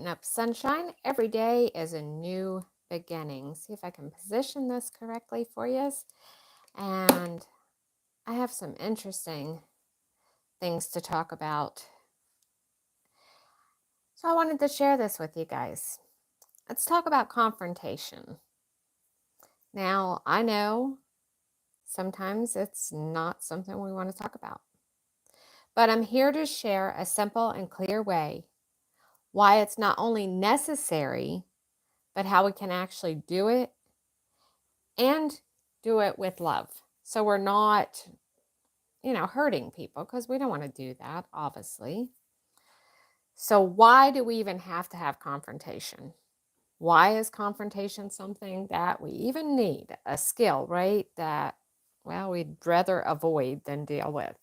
Brighten-Up-Sunshine. Every day is a new beginning. See if I can position this correctly for you. And I have some interesting things to talk about. So I wanted to share this with you guys. Let's talk about confrontation. Now, I know sometimes it's not something we want to talk about, but I'm here to share a simple and clear way why it's not only necessary, but how we can actually do it and do it with love. So we're not, hurting people, because we don't want to do that, obviously. So why do we even have to have confrontation? Why is confrontation something that we even need? A skill, right? That, well, we'd rather avoid than deal with.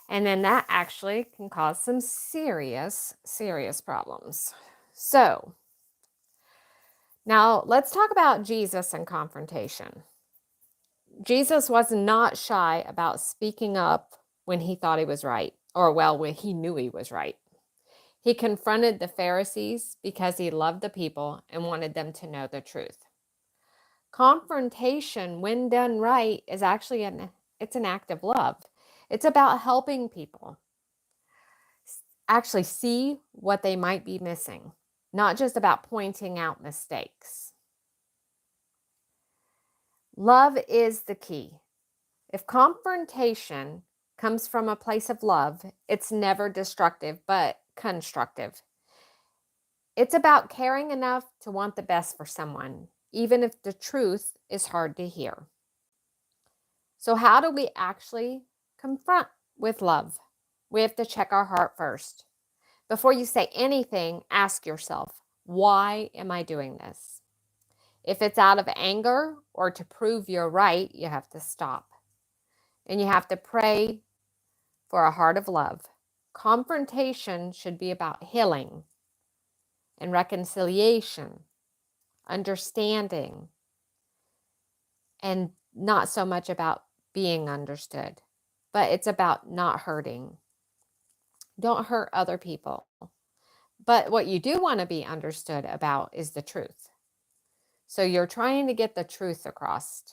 And then that actually can cause some serious, serious problems. So now let's talk about Jesus and confrontation. Jesus was not shy about speaking up when he thought he was right, or when he knew he was right. He confronted the Pharisees because he loved the people and wanted them to know the truth. Confrontation, when done right, is actually it's an act of love. It's about helping people actually see what they might be missing, not just about pointing out mistakes. Love is the key. If confrontation comes from a place of love, it's never destructive, but constructive. It's about caring enough to want the best for someone, even if the truth is hard to hear. So how do we actually confront with love? We have to check our heart first. Before you say anything, ask yourself, why am I doing this? If it's out of anger or to prove you're right, you have to stop. And you have to pray for a heart of love. Confrontation should be about healing and reconciliation, understanding, and not so much about being understood, but it's about not hurting. Don't hurt other people. But what you do want to be understood about is the truth. So you're trying to get the truth across.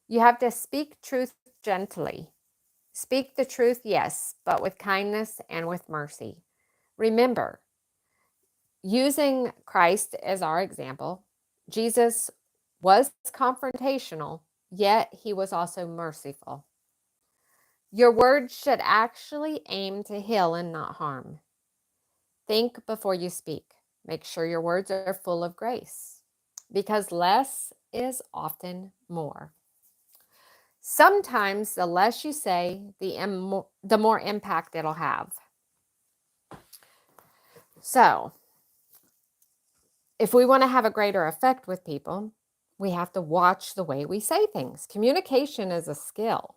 You have to speak truth gently. Speak the truth, yes, but with kindness and with mercy. Remember, using Christ as our example, Jesus was confrontational, yet he was also merciful. Your words should actually aim to heal and not harm. Think before you speak. Make sure your words are full of grace, because less is often more. Sometimes the less you say, the more impact it'll have. So, if we want to have a greater effect with people, we have to watch the way we say things. Communication is a skill.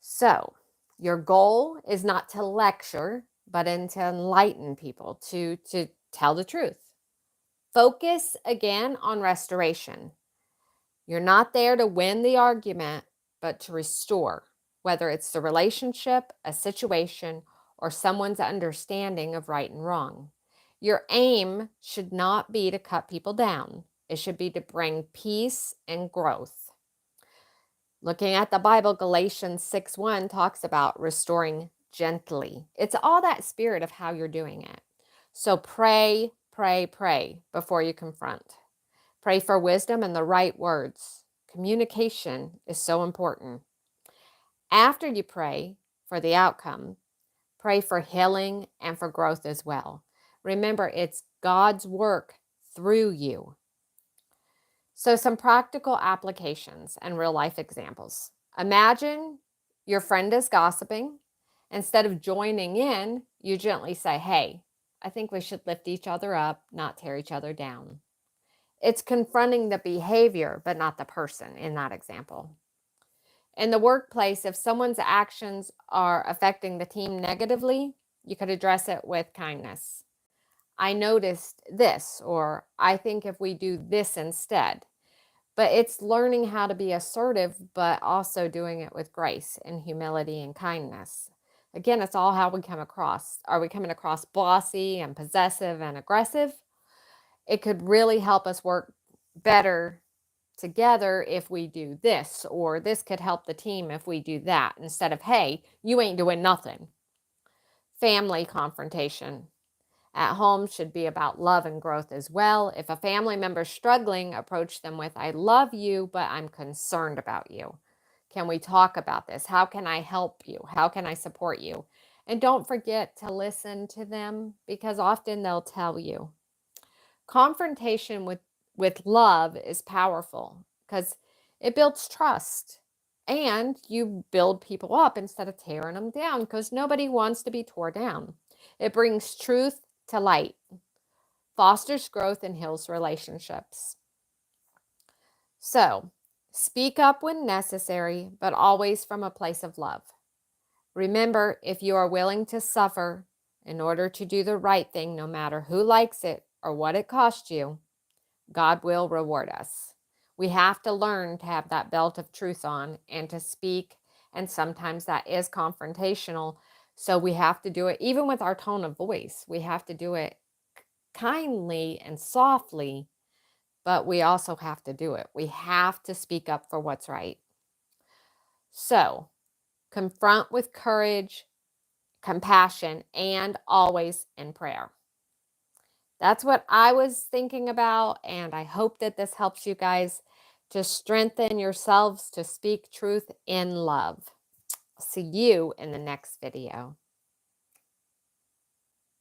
So, your goal is not to lecture, but to enlighten people, to tell the truth. Focus again on restoration. You're not there to win the argument, but to restore, whether it's the relationship, a situation, or someone's understanding of right and wrong. Your aim should not be to cut people down. It should be to bring peace and growth. Looking at the Bible, Galatians 6:1 talks about restoring gently. It's all that spirit of how you're doing it. So pray, pray, pray before you confront. Pray for wisdom and the right words. Communication is so important. After you pray for the outcome, pray for healing and for growth as well. Remember, it's God's work through you. So some practical applications and real life examples. Imagine your friend is gossiping. Instead of joining in, you gently say, hey, I think we should lift each other up, not tear each other down. It's confronting the behavior, but not the person in that example. In the workplace, if someone's actions are affecting the team negatively, you could address it with kindness. I noticed this, or I think if we do this instead. But it's learning how to be assertive, but also doing it with grace and humility and kindness. Again, it's all how we come across. Are we coming across bossy and possessive and aggressive? It could really help us work better together if we do this, or this could help the team if we do that, instead of, hey, you ain't doing nothing. Family confrontation at home should be about love and growth as well. If a family member's struggling, approach them with, I love you, but I'm concerned about you. Can we talk about this? How can I help you? How can I support you? And don't forget to listen to them, because often they'll tell you. Confrontation with love is powerful because it builds trust, and you build people up instead of tearing them down, because nobody wants to be torn down. It brings truth to light, fosters growth, and heals relationships. So, speak up when necessary, but always from a place of love. Remember, if you are willing to suffer in order to do the right thing, no matter who likes it or what it costs you, God will reward us. We have to learn to have that belt of truth on and to speak, and sometimes that is confrontational. So we have to do it, even with our tone of voice. We have to do it kindly and softly, but we also have to do it. We have to speak up for what's right. So confront with courage, compassion, and always in prayer. That's what I was thinking about, and I hope that this helps you guys to strengthen yourselves to speak truth in love. See you in the next video.